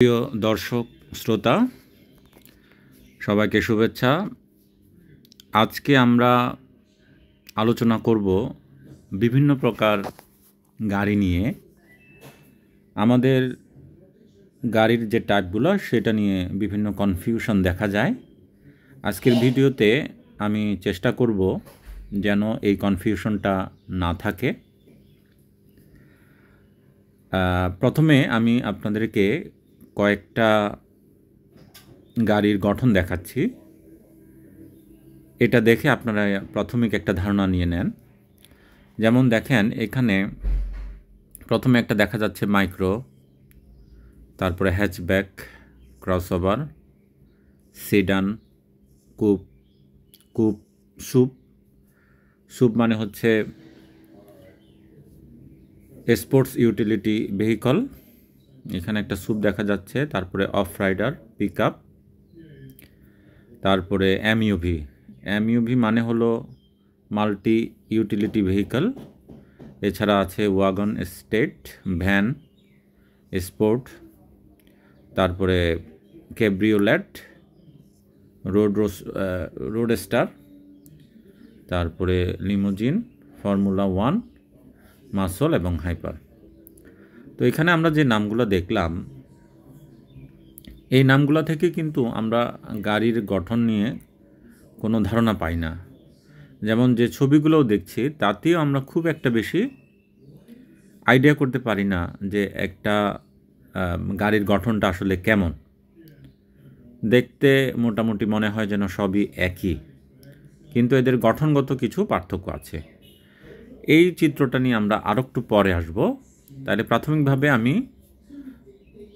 প্রিয় দর্শক শ্রোতা সবাইকে শুভেচ্ছা। আজকে আমরা আলোচনা করব বিভিন্ন প্রকার গাড়ি নিয়ে। আমাদের গাড়ির যে টাইপগুলো সেটা নিয়ে বিভিন্ন কনফিউশন দেখা যায়। আজকের ভিডিওতে আমি চেষ্টা করব যেন এই কনফিউশনটা না থাকে। প্রথমে আমি আপনাদেরকে কয়েকটা গাড়ির গঠন দেখাচ্ছি। এটা দেখে আপনারা প্রাথমিক একটা ধারণা নিয়ে নেন। যেমন দেখেন, এখানে প্রথমে একটা দেখা যাচ্ছে মাইক্রো, তারপরে hatchback, crossover, sit down, coop, soup মানে হচ্ছে স্পোর্টস ইউটিলিটি ভেহিকল। এখানে একটা সুপ দেখা যাচ্ছে। তারপরে অফ রাইডার, পিক আপ, তারপরে এমইউভি মানে হলো মাল্টি ইউটিলিটি ভেহিকল। এছাড়া আছে ওয়াগন, স্টেট, ভ্যান, স্পোর্ট, তারপরে ক্যাব্রিওলেট, রোডস্টার, তারপরে লিমোজিন, ফর্মুলা 1, মাসল এবং হাইপার। তো এখানে আমরা যে নামগুলো দেখলাম, এই নামগুলো থেকে কিন্তু আমরা গাড়ির গঠন নিয়ে কোনো ধারণা পাই না। যেমন যে ছবিগুলোও দেখছি তাতেও আমরা খুব একটা বেশি আইডিয়া করতে পারি না যে একটা গাড়ির গঠনটা আসলে কেমন। দেখতে মোটামুটি মনে হয় যেন সবই একই, কিন্তু এদের গঠনগত কিছু পার্থক্য আছে। এই চিত্রটা নিয়ে আমরা আরও একটু পরে আসব। তাহলে প্রাথমিকভাবে আমি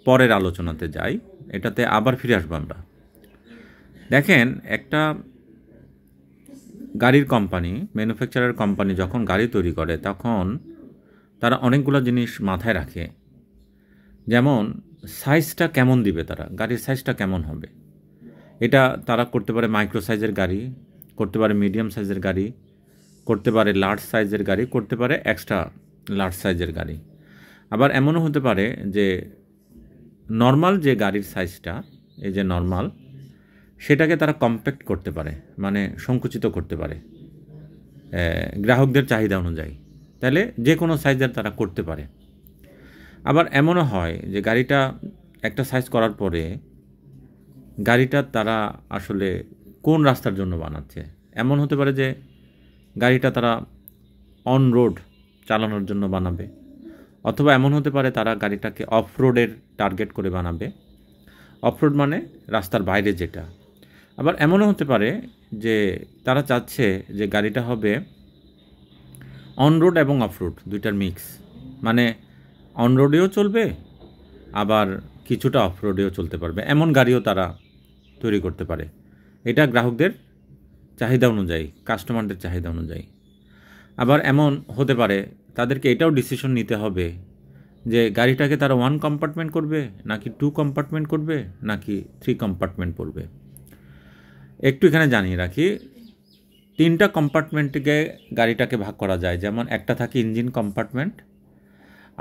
পরের আলোচনাতে যাই, এটাতে আবার ফিরে আসবো আমরা। দেখেন, একটা গাড়ির কোম্পানি, ম্যানুফ্যাকচারার কোম্পানি যখন গাড়ি তৈরি করে তখন তারা অনেকগুলো জিনিস মাথায় রাখে। যেমন সাইজটা কেমন দিবে, তারা গাড়ির সাইজটা কেমন হবে, এটা তারা করতে পারে মাইক্রো সাইজের গাড়ি, করতে পারে মিডিয়াম সাইজের গাড়ি, করতে পারে লার্জ সাইজের গাড়ি, করতে পারে এক্সট্রা লার্জ সাইজের গাড়ি। আবার এমনও হতে পারে যে নর্মাল যে গাড়ির সাইজটা, এই যে নর্মাল, সেটাকে তারা কম্প্যাক্ট করতে পারে, মানে সংকুচিত করতে পারে গ্রাহকদের চাহিদা অনুযায়ী। তাহলে যে কোনো সাইজের তারা করতে পারে। আবার এমনও হয় যে গাড়িটা একটা সাইজ করার পরে গাড়িটা তারা আসলে কোন রাস্তার জন্য বানাচ্ছে, এমন হতে পারে যে গাড়িটা তারা অন রোড চালানোর জন্য বানাবে, অথবা এমন হতে পারে তারা গাড়িটাকে অফ রোডের টার্গেট করে বানাবে। অফ রোড মানে রাস্তার বাইরে যেটা। আবার এমনও হতে পারে যে তারা চাচ্ছে যে গাড়িটা হবে অন রোড এবং অফ রোড দুইটার মিক্স, মানে অন রোডেও চলবে আবার কিছুটা অফ রোডেও চলতে পারবে, এমন গাড়িও তারা তৈরি করতে পারে। এটা গ্রাহকদের চাহিদা অনুযায়ী, কাস্টমারদের চাহিদা অনুযায়ী। আবার এমন হতে পারে তাদেরকে এটাও ডিসিশন নিতে হবে যে গাড়িটাকে তারা 1 কম্পার্টমেন্ট করবে, নাকি 2 কম্পার্টমেন্ট করবে, নাকি 3 কম্পার্টমেন্ট করবে। একটু এখানে জানিয়ে রাখি, 3টা কম্পার্টমেন্টকে গাড়িটাকে ভাগ করা যায়। যেমন একটা থাকে ইঞ্জিন কম্পার্টমেন্ট,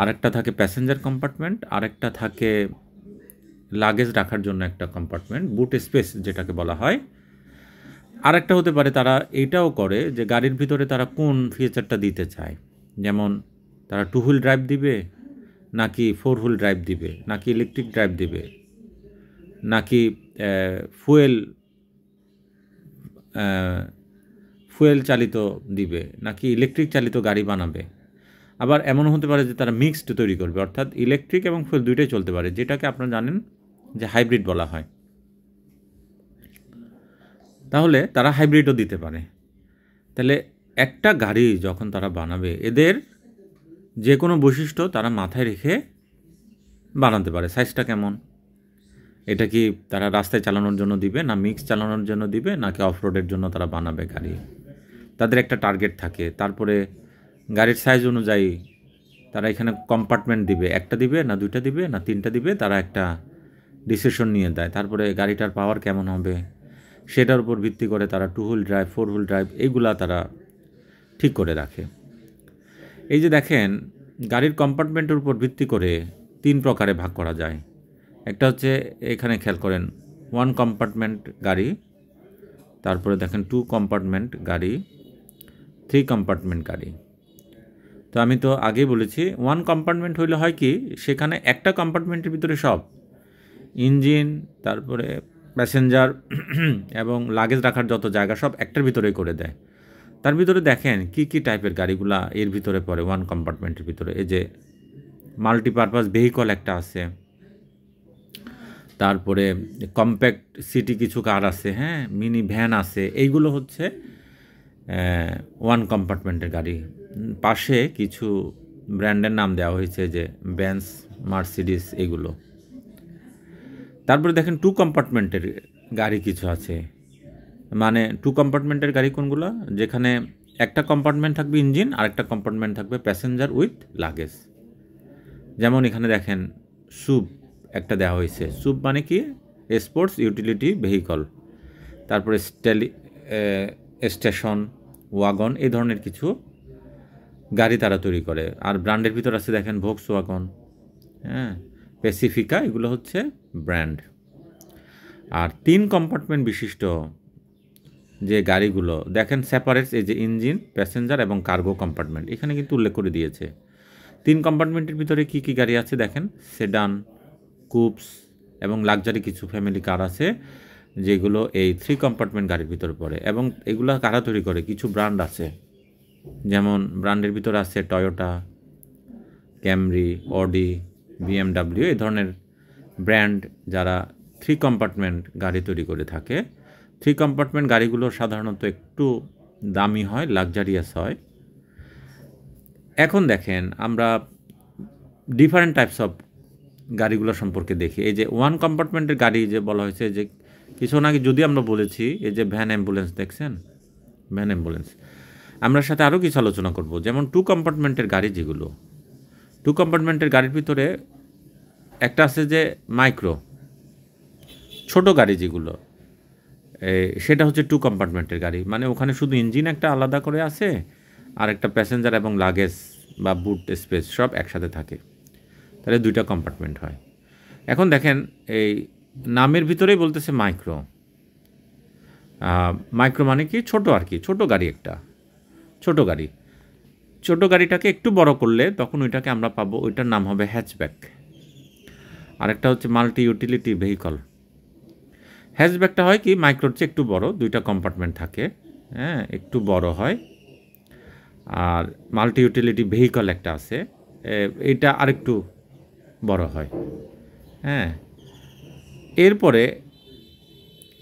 আরেকটা থাকে প্যাসেঞ্জার কম্পার্টমেন্ট, আরেকটা থাকে লাগেজ রাখার জন্য একটা কম্পার্টমেন্ট, বুট স্পেস যেটাকে বলা হয়। আরেকটা হতে পারে তারা এইটাও করে যে গাড়ির ভিতরে তারা কোন ফিচারটা দিতে চায়, যেমন তারা 2 হুইল ড্রাইভ দিবে, নাকি 4 হুইল ড্রাইভ দিবে, নাকি ইলেকট্রিক ড্রাইভ দিবে, নাকি ফুয়েল চালিত দিবে, নাকি ইলেকট্রিক চালিত গাড়ি বানাবে। আবার এমন হতে পারে যে তারা মিক্সড তৈরি করবে, অর্থাৎ ইলেকট্রিক এবং ফুয়েল দুইটাই চলতে পারে, যেটাকে আপনারা জানেন যে হাইব্রিড বলা হয়। তাহলে তারা হাইব্রিডও দিতে পারে। তাহলে একটা গাড়ি যখন তারা বানাবে, এদের যে কোনো বৈশিষ্ট্য তারা মাথায় রেখে বানাতে পারে। সাইজটা কেমন, এটা কি তারা রাস্তায় চালানোর জন্য দিবে, না মিক্স চালানোর জন্য দিবে, নাকি অফ রোডের জন্য তারা বানাবে গাড়ি, তাদের একটা টার্গেট থাকে। তারপরে গাড়ির সাইজ অনুযায়ী তারা এখানে কম্পার্টমেন্ট দিবে, একটা দিবে না 2টা দিবে না 3টা দিবে, তারা একটা ডিসিশন নিয়ে দেয়। তারপরে গাড়িটার পাওয়ার কেমন হবে সেটার উপর ভিত্তি করে তারা 2 হুইল ড্রাইভ, 4 হুইল ড্রাইভ এইগুলা তারা ঠিক করে রাখে। এই যে দেখেন, গাড়ির কম্পার্টমেন্টের উপর ভিত্তি করে 3 প্রকারে ভাগ করা যায়। একটা হচ্ছে এখানে খেয়াল করেন 1 কম্পার্টমেন্ট গাড়ি, তারপরে দেখেন 2 কম্পার্টমেন্ট গাড়ি, 3 কম্পার্টমেন্ট গাড়ি। তো আমি তো আগেই বলেছি 1 কম্পার্টমেন্ট হইলে হয় কি, সেখানে একটা কম্পার্টমেন্টের ভিতরে সব ইঞ্জিন, তারপরে প্যাসেঞ্জার এবং লাগেজ রাখার যত জায়গা সব একটার ভিতরেই করে দেয়। তার ভিতরে দেখেন কি কি টাইপের গাড়িগুলা এর ভিতরে পড়ে 1 কম্পার্টমেন্টের ভিতরে। এই যে মাল্টিপারপাস ভেহিকল একটা আছে, তারপরে কম্প্যাক্ট সিটি কিছু কার আছে, হ্যাঁ, মিনি ভ্যান আছে, এইগুলো হচ্ছে 1 কম্পার্টমেন্টের গাড়ি। পাশে কিছু ব্র্যান্ডের নাম দেওয়া হয়েছে, যে বেন্স, মার্সিডিস, এগুলো। তারপরে দেখেন 2 কম্পার্টমেন্টের গাড়ি কিছু আছে। মানে 2 কম্পার্টমেন্টের গাড়ি কোনগুলো? যেখানে একটা কম্পার্টমেন্ট থাকবে ইঞ্জিন আর একটা কম্পার্টমেন্ট থাকবে প্যাসেঞ্জার উইথ লাগেজ। যেমন এখানে দেখেন সুপ একটা দেওয়া হয়েছে। সুপ মানে কি? Sports utility vehicle. তারপরে স্টেশন ওয়াগন, এই ধরনের কিছু গাড়ি তারা তৈরি করে। আর ব্র্যান্ডের ভিতর আছে দেখেন ভোক্সওয়াগন, হ্যাঁ, প্যাসিফিকা, এগুলো হচ্ছে ব্র্যান্ড। আর 3 কম্পার্টমেন্ট বিশিষ্ট যে গাড়িগুলো দেখেন সেপারেটস, এই যে ইঞ্জিন, প্যাসেঞ্জার এবং কার্গো কম্পার্টমেন্ট, এখানে কিন্তু উল্লেখ করে দিয়েছে। 3 কম্পার্টমেন্টের ভিতরে কি কি গাড়ি আছে দেখেন, সেডান, কুপস এবং লাক্সারি কিছু ফ্যামিলি কার আছে, যেগুলো এই 3 কম্পার্টমেন্ট গাড়ির ভিতরে পড়ে। এবং এগুলো কারা তৈরি করে? কিছু ব্র্যান্ড আছে, যেমন ব্র্যান্ডের ভিতরে আছে টয়োটা, ক্যামরি, অডি, বিএমডাব্লিউ, এই ধরনের ব্র্যান্ড যারা 3 কম্পার্টমেন্ট গাড়ি তৈরি করে থাকে। 3 কম্পার্টমেন্ট গাড়িগুলো সাধারণত একটু দামি হয়, লাক্সারিয়াস হয়। এখন দেখেন আমরা ডিফারেন্ট টাইপস অফ গাড়িগুলো সম্পর্কে দেখি। এই যে 1 কম্পার্টমেন্টের গাড়ি যে বলা হয়েছে, যে কিছু আগে যদি আমরা বলেছি, এই যে ভ্যান অ্যাম্বুলেন্স দেখছেন, ভ্যান অ্যাম্বুলেন্স, আমরা সাথে আরও কিছু আলোচনা করব। যেমন 2 কম্পার্টমেন্টের গাড়ি, যেগুলো 2 কম্পার্টমেন্টের গাড়ির ভিতরে একটা আছে যে মাইক্রো, ছোট গাড়ি যেগুলো, সেটা হচ্ছে 2 কম্পার্টমেন্টের গাড়ি। মানে ওখানে শুধু ইঞ্জিন একটা আলাদা করে আছে, আর একটা প্যাসেঞ্জার এবং লাগেজ বা বুট স্পেস সব একসাথে থাকে, তাহলে 2টা কম্পার্টমেন্ট হয়। এখন দেখেন এই নামের ভিতরেই বলতেছে মাইক্রো। মাইক্রো মানে কি? ছোট আর কি, ছোট গাড়ি, একটা ছোট গাড়ি। ছোট গাড়িটাকে একটু বড় করলে তখন ওইটাকে আমরা পাবো, ওইটার নাম হবে হ্যাচব্যাক। আরেকটা হচ্ছে মাল্টি ইউটিলিটি ভেহিকল। হ্যাচব্যাকটা হয় কি, মাইক্রোর চেয়ে একটু বড়, 2টা কম্পার্টমেন্ট থাকে, হ্যাঁ, একটু বড় হয়। আর মাল্টি ইউটিলিটি ভেহিকল একটা আছে, এটা আরেকটু বড় হয়, হ্যাঁ। এরপরে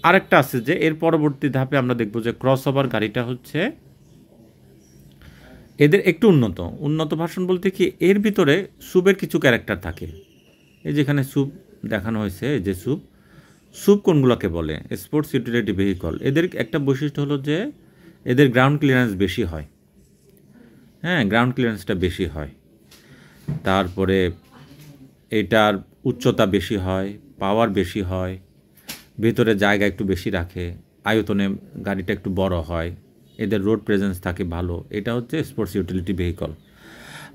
আরেকটা আছে, যে এর পরবর্তী ধাপে আমরা দেখব যে ক্রসওভার গাড়িটা হচ্ছে এদের একটু উন্নত ভার্সন। বলতে কি, এর ভিতরে সুপের কিছু ক্যারেক্টার থাকে। এই যেখানে সুপ দেখানো হয়েছে, যে সুপ কোনগুলোকে বলে? Sports utility vehicle. এদের একটা বৈশিষ্ট্য হলো যে এদের গ্রাউন্ড ক্লিয়ারেন্স বেশি হয়, হ্যাঁ, গ্রাউন্ড ক্লিয়ারেন্সটা বেশি হয়। তারপরে এটার উচ্চতা বেশি হয়, পাওয়ার বেশি হয়, ভেতরে জায়গা একটু বেশি রাখে, আয়তনে গাড়িটা একটু বড় হয়, এদের রোড প্রেজেন্স থাকে ভালো। এটা হচ্ছে স্পোর্টস ইউটিলিটি ভেহিকল।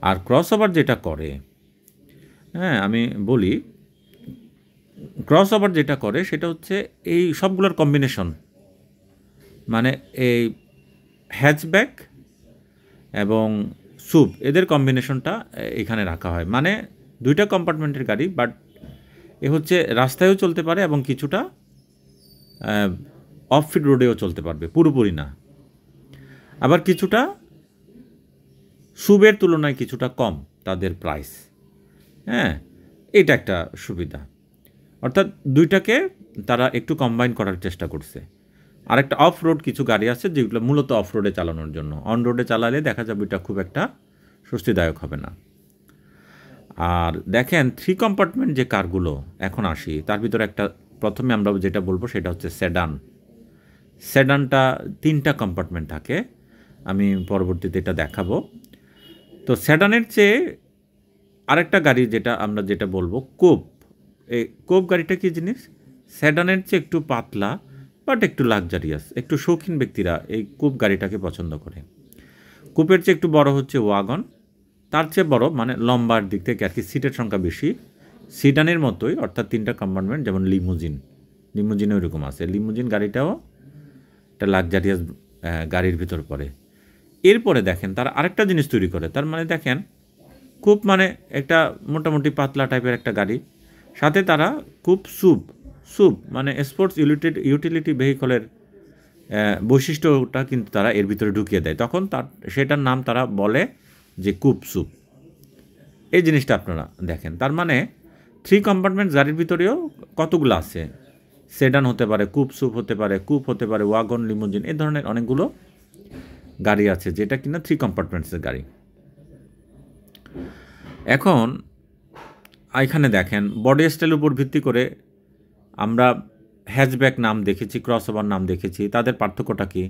আর ক্রসওভার যেটা করে, হ্যাঁ, আমি বলি, ক্রসওভার যেটা করে সেটা হচ্ছে এই সবগুলোর কম্বিনেশন। মানে এই হ্যাচব্যাক এবং সুপ, এদের কম্বিনেশনটা এখানে রাখা হয়। মানে 2টা কম্পার্টমেন্টের গাড়ি, বাট এ হচ্ছে রাস্তায়ও চলতে পারে এবং কিছুটা অফ ফিড রোডেও চলতে পারবে, পুরোপুরি না। আবার কিছুটা সুবের তুলনায় কিছুটা কম তাদের প্রাইস, হ্যাঁ, এটা একটা সুবিধা। অর্থাৎ 2টাকে তারা একটু কম্বাইন করার চেষ্টা করছে। আরেকটা অফ রোড কিছু গাড়ি আছে, যেগুলো মূলত অফ রোডে চালানোর জন্য। অন রোডে চালালে দেখা যাবে এটা খুব একটা স্বস্তিদায়ক হবে না। আর দেখেন 3 কম্পার্টমেন্ট যে কারগুলো এখন আসি, তার ভিতরে একটা প্রথমে আমরা যেটা বলবো সেটা হচ্ছে সেডান। সেডানটা 3টা কম্পার্টমেন্ট থাকে, আমি পরবর্তীতে এটা দেখাবো। তো সেডানের চেয়ে আরেকটা গাড়ি যেটা আমরা যেটা বলবো কোপ। এই কোপ গাড়িটা কী জিনিস? সেডানের চেয়ে একটু পাতলা, বাট একটু লাক্সারিয়াস। একটু শৌখিন ব্যক্তিরা এই কোপ গাড়িটাকে পছন্দ করে। কোপের চেয়ে একটু বড় হচ্ছে ওয়াগন, তার চেয়ে বড় মানে লম্বার দিক থেকে আর কি, সিটের সংখ্যা বেশি, সিডানের মতোই, অর্থাৎ 3টা কম্পার্টমেন্ট, যেমন লিমুজিনও এরকম আছে। লিমুজিন গাড়িটাও একটা লাক্সারিয়াস গাড়ির ভিতর পড়ে। এরপরে দেখেন তারা আরেকটা জিনিস তৈরি করে, তার মানে দেখেন খুব মানে একটা মোটামুটি পাতলা টাইপের একটা গাড়ি, সাথে তারা খুব সুপ মানে স্পোর্টস ইউটিলিটি ভেহিকলের বৈশিষ্ট্যটা কিন্তু তারা এর ভিতরে ঢুকিয়ে দেয়, তখন সেটার নাম তারা বলে যে কুপ সুপ। এই জিনিসটা আপনারা দেখেন, তার মানে 3 কম্পার্টমেন্ট গাড়ির ভিতরেও কতগুলো আছে, সেডান হতে পারে, কুপ সুপ হতে পারে, কুপ হতে পারে, ওয়াগন, লিমুজিন, এই ধরনের অনেকগুলো গাড়ি আছে যেটা কিনা 3 কম্পার্টমেন্টসের গাড়ি। এখন এখানে দেখেন বডি স্টাইলের উপর ভিত্তি করে আমরা হ্যাচব্যাক নাম দেখেছি, ক্রসওভার নাম দেখেছি। তাদের পার্থক্যটা কি?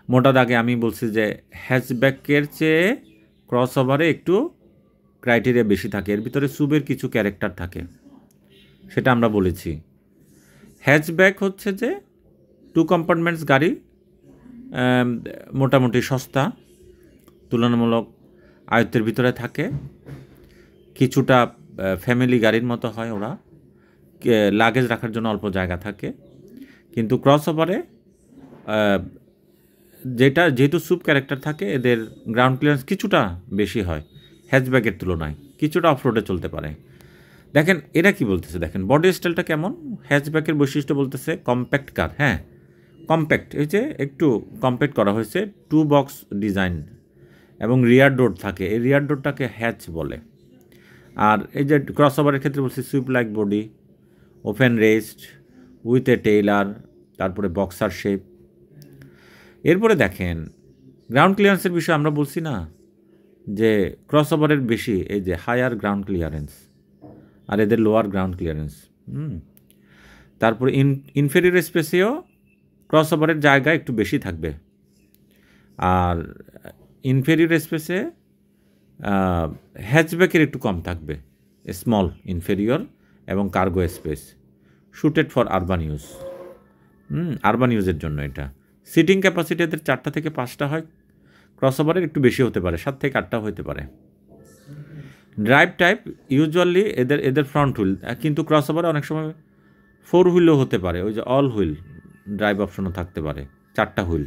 মোটা দাগে আমি বলছি যে হ্যাচব্যাকের চেয়ে ক্রসওভারে একটু ক্রাইটেরিয়া বেশি থাকে, এর ভিতরে সুবের কিছু ক্যারেক্টার থাকে, সেটা আমরা বলেছি। হ্যাচব্যাক হচ্ছে যে 2 কম্পার্টমেন্টস গাড়ি, মোটামুটি সস্তা, তুলনামূলক আয়ত্তের ভিতরে থাকে, কিছুটা ফ্যামিলি গাড়ির মতো হয়, ওরা লাগেজ রাখার জন্য অল্প জায়গা থাকে। কিন্তু ক্রসওভারে যেহেতু সুপ ক্যারেক্টার থাকে, এদের গ্রাউন্ড ক্লিয়ারেন্স কিছুটা বেশি হয় হ্যাচব্যাকের তুলনায়, কিছুটা অফরোডে চলতে পারে। দেখেন এরা কি বলতেছে, দেখেন বডি স্টাইলটা কেমন। হ্যাচব্যাকের বৈশিষ্ট্য বলতেছে কম্প্যাক্ট কার, হ্যাঁ কম্প্যাক্ট, এই যে একটু কম্প্যাক্ট করা হয়েছে, 2 বক্স ডিজাইন এবং রিয়ার ডোর থাকে, এই রিয়ার ডোরটাকে হ্যাচ বলে। আর এই যে ক্রসওভারের ক্ষেত্রে বলছি sweep like body, open rest with a Taylor, তারপরে বক্সার শেপ। এরপরে দেখেন গ্রাউন্ড ক্লিয়ারেন্সের বিষয়ে আমরা বলছি না যে ক্রসওভারের বেশি এই যে হায়ার গ্রাউন্ড ক্লিয়ারেন্স, আর এদের লোয়ার গ্রাউন্ড ক্লিয়ারেন্স। তারপরে ইনফেরিয়র স্পেসেও ক্রসওভারের জায়গা একটু বেশি থাকবে, আর ইনফেরিয়র স্পেসে হ্যাচব্যাকের একটু কম থাকবে, স্মল ইনফেরিয়র এবং cargo space, suited for urban use, urban ইউজের জন্য এটা। সিটিং ক্যাপাসিটি এদের 4টা থেকে 5টা হয়, ক্রসওভারের একটু বেশি হতে পারে, 7 থেকে 8টাও হতে পারে। ড্রাইভ টাইপ ইউজুয়ালি এদের ফ্রন্ট হুইল, কিন্তু ক্রসওভারে অনেক সময় 4 হুইলও হতে পারে, ওই যে অল হুইল ড্রাইভ অপশনও থাকতে পারে, 4টা হুইল,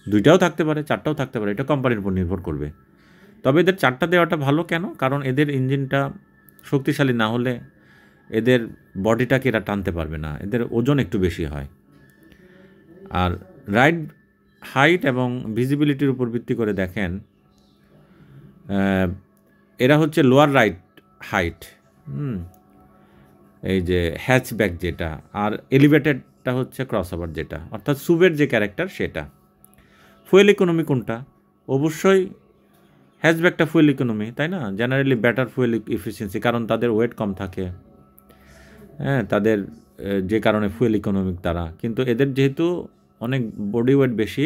2টাও থাকতে পারে, 4টাও থাকতে পারে, এটা কোম্পানির উপর নির্ভর করবে। তবে এদের 4টা দেওয়াটা ভালো কেন? কারণ এদের ইঞ্জিনটা শক্তিশালী না হলে এদের বডিটাকে এরা টানতে পারবে না, এদের ওজন একটু বেশি হয়। আর রাইড হাইট এবং ভিজিবিলিটির উপর ভিত্তি করে দেখেন এরা হচ্ছে লোয়ার রাইড হাইট, এই যে হ্যাচব্যাক যেটা, আর এলিভেটেডটা হচ্ছে ক্রসওভার যেটা, অর্থাৎ সুবের যে ক্যারেক্টার সেটা। ফুয়েল ইকোনমি কোনটা? অবশ্যই হ্যাচব্যাকটা ফুয়েল ইকোনমি, তাই না? জেনারেলি বেটার ফুয়েল এফিসিয়েন্সি, কারণ তাদের ওয়েট কম থাকে, হ্যাঁ তাদের যে কারণে ফুয়েল ইকোনমিক তারা, কিন্তু এদের যেহেতু অনেক বডি ওয়েট বেশি,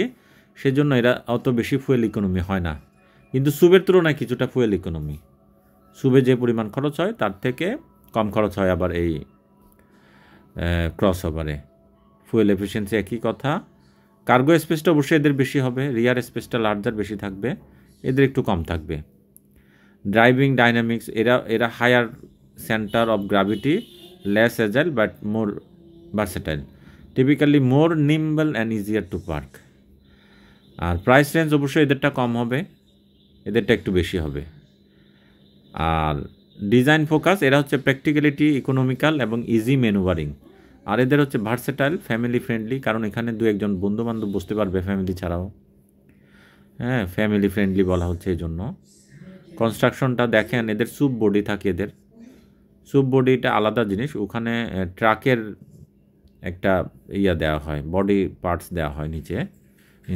সেজন্য এরা অত বেশি ফুয়েল ইকোনমি হয় না। কিন্তু সুবের তুলনায় কিছুটা ফুয়েল ইকোনমি, সুবে যে পরিমাণ খরচ হয় তার থেকে কম খরচ হয় আবার এই ক্রসওভারে। ফুয়েল এফিসিয়েন্সি একই কথা। কার্গো স্পেসটা অবশ্যই এদের বেশি হবে, রিয়ার স্পেসটা লার্জার বেশি থাকবে, এদের একটু কম থাকবে। ড্রাইভিং ডাইনামিক্স, এরা higher centre of gravity, less agile but more versatile, typically more nimble and easier to park. আর প্রাইস রেঞ্জ অবশ্যই এদেরটা কম হবে, এদেরটা একটু বেশি হবে। আর ডিজাইন ফোকাস, এরা হচ্ছে প্র্যাকটিক্যালিটি, ইকোনমিক্যাল এবং ইজি ম্যানুভারিং। আর এদের হচ্ছে ভার্সেটাইল, ফ্যামিলি ফ্রেন্ডলি, কারণ এখানে 2-1 বন্ধুবান্ধব বসতে পারবে ফ্যামিলি ছাড়াও, হ্যাঁ ফ্যামিলি ফ্রেন্ডলি বলা হচ্ছে এই জন্য। কনস্ট্রাকশনটা দেখেন, এদের সুপ বডি থাকে, এদের সুপ বডিটা আলাদা জিনিস, ওখানে ট্রাকের একটা দেওয়া হয়, বডি পার্টস দেওয়া হয় নিচে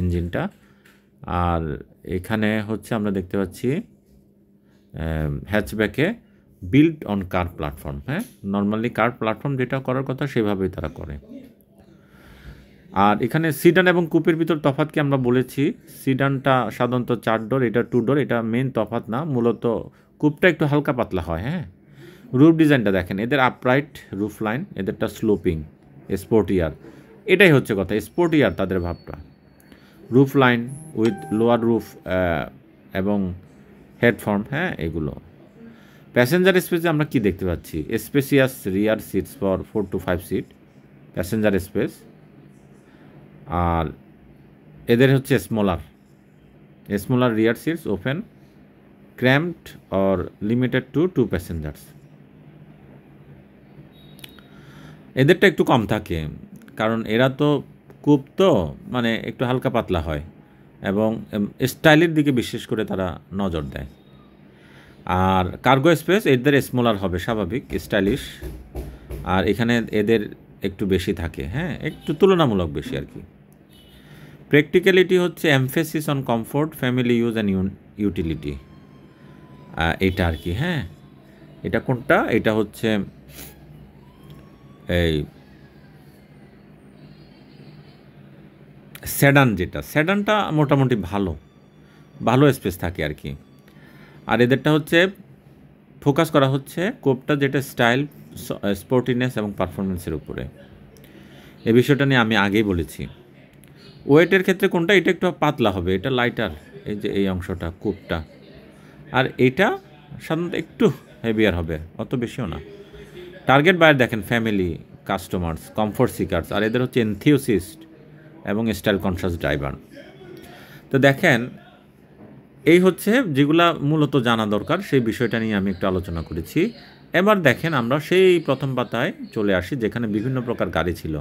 ইঞ্জিনটা। আর এখানে হচ্ছে আমরা দেখতে পাচ্ছি হ্যাচব্যাকে বিল্ড অন কার প্ল্যাটফর্ম, হ্যাঁ নর্মালি কার প্ল্যাটফর্ম যেটা করার কথা সেভাবেই তারা করে। আর এখানে সিডান এবং কুপের ভিতর তফাৎ কি আমরা বলেছি, সিডানটা সাধারণত 4 ডোর, এটা 2 ডোর, এটা মেন তফাৎ না, মূলত কুপটা একটু হালকা পাতলা হয়। হ্যাঁ, রুফ ডিজাইনটা দেখেন, এদের আপরাইট রুফ লাইন, এদেরটা স্লোপিং, স্পোর্টিয়ার, এটাই হচ্ছে কথা, স্পোর্টিয়ার তাদের ভাবটা। Roof line with lower roof এবং হেডফর্ম, হ্যাঁ এগুলো। প্যাসেঞ্জার স্পেসে আমরা কি দেখতে পাচ্ছি? Spacious rear seats for 4 to 5 seat passenger space. আর এদের হচ্ছে smaller rear seats often cramped or limited to 2 passengers. এদেরটা একটু কম থাকে, কারণ এরা তো খুব তো মানে একটু হালকা পাতলা হয় এবং স্টাইলের দিকে বিশেষ করে তারা নজর দেয়। আর কার্গো স্পেস এদের স্মলার হবে, স্বাভাবিক, স্টাইলিশ। আর এখানে এদের একটু বেশি থাকে, হ্যাঁ, একটু তুলনামূলক বেশি আর কি। প্র্যাকটিক্যালিটি হচ্ছে emphasis on comfort, family use and utility, এটা আর কি। হ্যাঁ, এটা কোনটা? এটা হচ্ছে এই সেডান, যেটা সেডানটা মোটামুটি ভালো স্পেস থাকে আর কি। আর এদেরটা হচ্ছে ফোকাস করা হচ্ছে কোপটা, যেটা স্টাইল, স্পোর্টিনেস এবং পারফরমেন্সের উপরে। এই বিষয়টা নিয়ে আমি আগেই বলেছি। ওয়েটের ক্ষেত্রে কোনটা? এটা একটু পাতলা হবে, এটা লাইটার, এই যে এই অংশটা কোপটা। আর এটা সাধারণত একটু হেভিয়ার হবে, অত বেশিও না। টার্গেট বায়ার দেখেন ফ্যামিলি, কাস্টমার্স, কমফোর্ট সিকার্স। আর এদের হচ্ছে এনথিওসিস্ট এবং স্টাইল কনসাস ড্রাইভার। তো দেখেন, এই হচ্ছে যেগুলা মূলত জানা দরকার, সেই বিষয়টা নিয়ে আমি একটু আলোচনা করেছি। এবার দেখেন আমরা সেই প্রথম পাতায় চলে আসি, যেখানে বিভিন্ন প্রকার গাড়ি ছিল।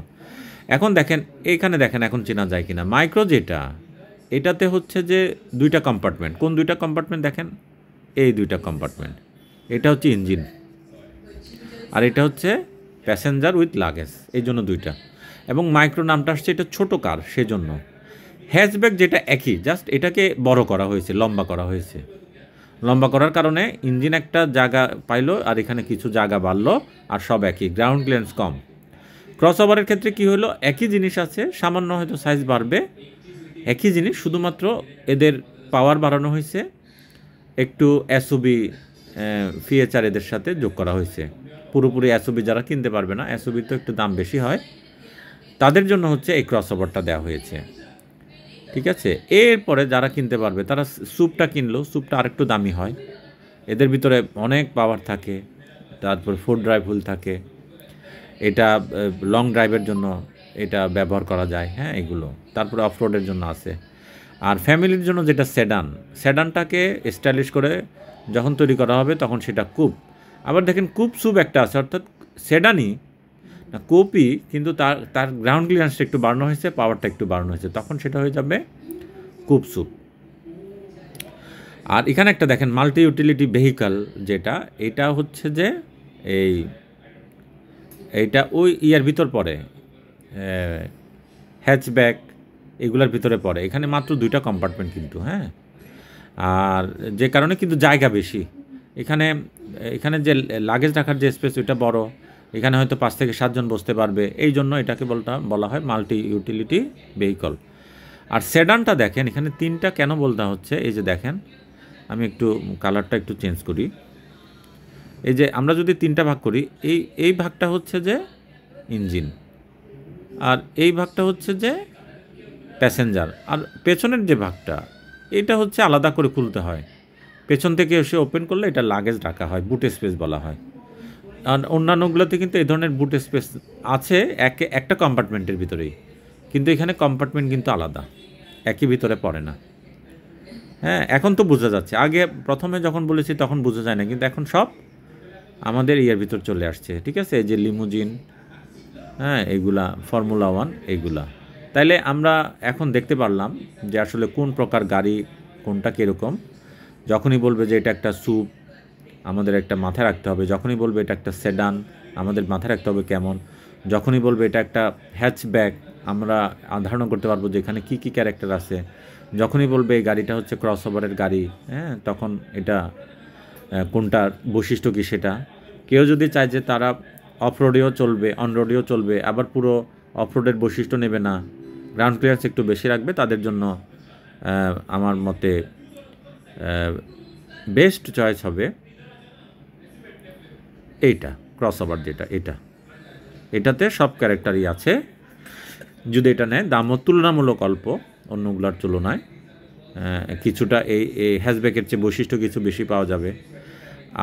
এখন দেখেন, এইখানে দেখেন এখন চেনা যায় কিনা। মাইক্রো যেটা, এটাতে হচ্ছে যে 2টা কম্পার্টমেন্ট। কোন 2টা কম্পার্টমেন্ট? দেখেন এই 2টা কম্পার্টমেন্ট। এটা হচ্ছে ইঞ্জিন, আর এটা হচ্ছে প্যাসেঞ্জার উইথ লাগেজ, এই জন্য 2টা। এবং মাইক্রো নামটা আসছে, এটা ছোটো কার, সেজন্য। হ্যাচব্যাক যেটা একই, জাস্ট এটাকে বড় করা হয়েছে, লম্বা করা হয়েছে। লম্বা করার কারণে ইঞ্জিন একটা জায়গা পাইলো, আর এখানে কিছু জায়গা বাড়লো, আর সব একই, গ্রাউন্ড ক্লিয়ারেন্স কম। ক্রসওভারের ক্ষেত্রে কি হলো? একই জিনিস আছে, সামান্য হয়তো সাইজ বাড়বে, একই জিনিস, শুধুমাত্র এদের পাওয়ার বাড়ানো হয়েছে, একটু এসওবি ফিচার এদের সাথে যোগ করা হয়েছে। পুরোপুরি এসওবি যারা কিনতে পারবে না, এসওবি তো একটু দাম বেশি হয়, তাদের জন্য হচ্ছে এই ক্রসওভারটা দেওয়া হয়েছে। ঠিক আছে, এরপরে যারা কিনতে পারবে তারা স্যুপটা কিনলো, স্যুপটা আরেকটু দামি হয়। এদের ভিতরে অনেক পাওয়ার থাকে, তারপর 4 ড্রাইভ হুইল থাকে, এটা লং ড্রাইভের জন্য এটা ব্যবহার করা যায়, হ্যাঁ, এগুলো। তারপরে অফরোডের জন্য আছে। আর ফ্যামিলির জন্য যেটা সেডানটাকে স্টাইলিশ করে যখন তৈরি করা হবে তখন সেটা কুপ। আবার দেখেন কুপ স্যুপ একটা আছে, অর্থাৎ সেডানই না, কুপই, কিন্তু তার গ্রাউন্ড ক্লিয়ারেন্সটা একটু বাড়ানো হয়েছে, পাওয়ারটা একটু বাড়ানো হয়েছে, তখন সেটা হয়ে যাবে কুপ স্যুপ। আর এখানে একটা দেখেন মাল্টি ইউটিলিটি ভেহিক্যাল, যেটা এটা হচ্ছে যে এইটা ওই ইয়ার ভিতর পড়ে, হ্যাচব্যাক এগুলোর ভিতরে পড়ে। এখানে মাত্র 2টা কম্পার্টমেন্ট কিন্তু, হ্যাঁ, আর যে কারণে কিন্তু জায়গা বেশি। এখানে যে লাগেজ রাখার যে স্পেস, ওইটা বড়, এখানে হয়তো 5 থেকে 7 জন বসতে পারবে, এই জন্য এটাকে বলা হয় মাল্টি ইউটিলিটি ভেহিকল। আর সেডানটা দেখেন, এখানে 3টা কেন বলতে হচ্ছে? এই যে দেখেন, আমি একটু কালারটা একটু চেঞ্জ করি। এই যে আমরা যদি 3টা ভাগ করি, এই ভাগটা হচ্ছে যে ইঞ্জিন, আর এই ভাগটা হচ্ছে যে প্যাসেঞ্জার, আর পেছনের যে ভাগটা, এটা হচ্ছে আলাদা করে খুলতে হয়। পেছন থেকে এসে ওপেন করলে এটা লাগেজ রাখা হয়, বুট স্পেস বলা হয়। আর অন্যান্যগুলোতে কিন্তু এই ধরনের বুট স্পেস আছে একটা কম্পার্টমেন্টের ভিতরেই, কিন্তু এখানে কম্পার্টমেন্ট কিন্তু আলাদা, একই ভিতরে পড়ে না। হ্যাঁ, এখন তো বোঝা যাচ্ছে। আগে প্রথমে যখন বলেছি তখন বোঝা যায় না, কিন্তু এখন সব আমাদের ইয়ের ভিতর চলে আসছে। ঠিক আছে, এই যে লিমুজিন, হ্যাঁ, এগুলা ফর্মুলা 1 এইগুলা। তাইলে আমরা এখন দেখতে পারলাম যে আসলে কোন প্রকার গাড়ি কোনটা কীরকম। যখনই বলবে যে এটা একটা স্যুপ, আমাদের একটা মাথায় রাখতে হবে। যখনই বলবে এটা একটা সেডান, আমাদের মাথায় রাখতে হবে কেমন। যখনই বলবে এটা একটা হ্যাচব্যাক, আমরা ধারণা করতে পারবো যে এখানে কী কী ক্যারেক্টার আছে। যখনই বলবে এই গাড়িটা হচ্ছে ক্রসওভারের গাড়ি, হ্যাঁ, তখন এটা কোনটার বৈশিষ্ট্য কী সেটা। কেউ যদি চায় যে তারা অফ রোডেও চলবে, অন রোডেও চলবে, আবার পুরো অফ রোডের বৈশিষ্ট্য নেবে না, গ্রাউন্ড ক্লিয়ারেন্স একটু বেশি রাখবে, তাদের জন্য আমার মতে বেস্ট চয়েস হবে এইটা, ক্রসওভার যেটা, এটাতে সব ক্যারেক্টারই আছে। যদি এটা নেয়, দামও তুলনামূলক অল্প অন্যগুলোর তুলনায়, কিছুটা এই হ্যাচব্যাকের চেয়ে বৈশিষ্ট্য কিছু বেশি পাওয়া যাবে।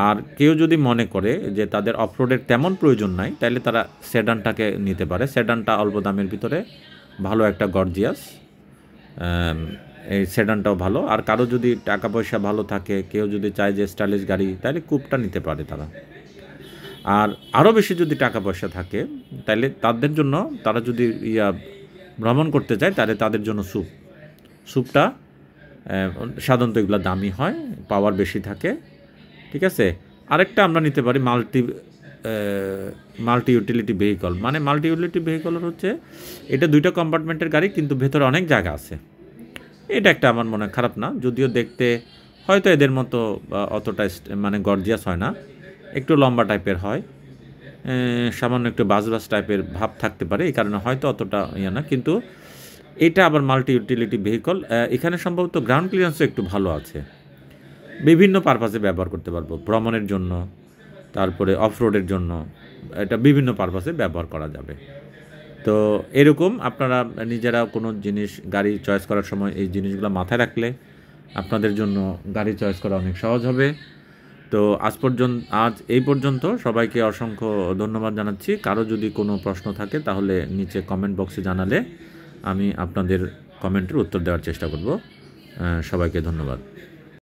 আর কেউ যদি মনে করে যে তাদের অফরোডের তেমন প্রয়োজন নাই, তাহলে তারা সেডানটাকে নিতে পারে। সেডানটা অল্প দামের ভিতরে ভালো একটা গর্জিয়াস, এই সেডানটাও ভালো। আর কারো যদি টাকা পয়সা ভালো থাকে, কেউ যদি চায় যে স্টাইলিশ গাড়ি, তাহলে কুপটা নিতে পারে তারা। আর আরও বেশি যদি টাকা পয়সা থাকে, তাহলে তাদের জন্য, তারা যদি ভ্রমণ করতে চায়, তাহলে তাদের জন্য স্যুপটা সাধারণত এগুলো দামি হয়, পাওয়ার বেশি থাকে, ঠিক আছে। আরেকটা আমরা নিতে পারি মাল্টি ইউটিলিটি ভেহিকল। মানে মাল্টি ইউটিলিটি ভেহিকল হচ্ছে এটা 2টা কম্পার্টমেন্টের গাড়ি, কিন্তু ভেতরে অনেক জায়গা আছে। এটা একটা আমার মনে খারাপ না, যদিও দেখতে হয়তো এদের মতো অতটা মানে গর্জিয়াস হয় না, একটু লম্বা টাইপের হয়, সামান্য একটু বাস টাইপের ভাব থাকতে পারে, এই কারণে হয়তো অতটা না। কিন্তু এটা আবার মাল্টি ইউটিলিটি ভেহিকল, এখানে সম্ভবত গ্রাউন্ড ক্লিয়ারেন্সও একটু ভালো আছে, বিভিন্ন পারপাসে ব্যবহার করতে পারবো, ভ্রমণের জন্য, তারপরে অফরোডের জন্য, এটা বিভিন্ন পারপাসে ব্যবহার করা যাবে। তো এরকম আপনারা নিজেরা কোনো জিনিস গাড়ি চয়েস করার সময় এই জিনিসগুলো মাথায় রাখলে আপনাদের জন্য গাড়ি চয়েস করা অনেক সহজ হবে। তো আজ এই পর্যন্ত সবাইকে অসংখ্য ধন্যবাদ জানাচ্ছি। কারো যদি কোনো প্রশ্ন থাকে তাহলে নিচে কমেন্ট বক্সে জানালে আমি আপনাদের কমেন্টের উত্তর দেওয়ার চেষ্টা করব। সবাইকে ধন্যবাদ।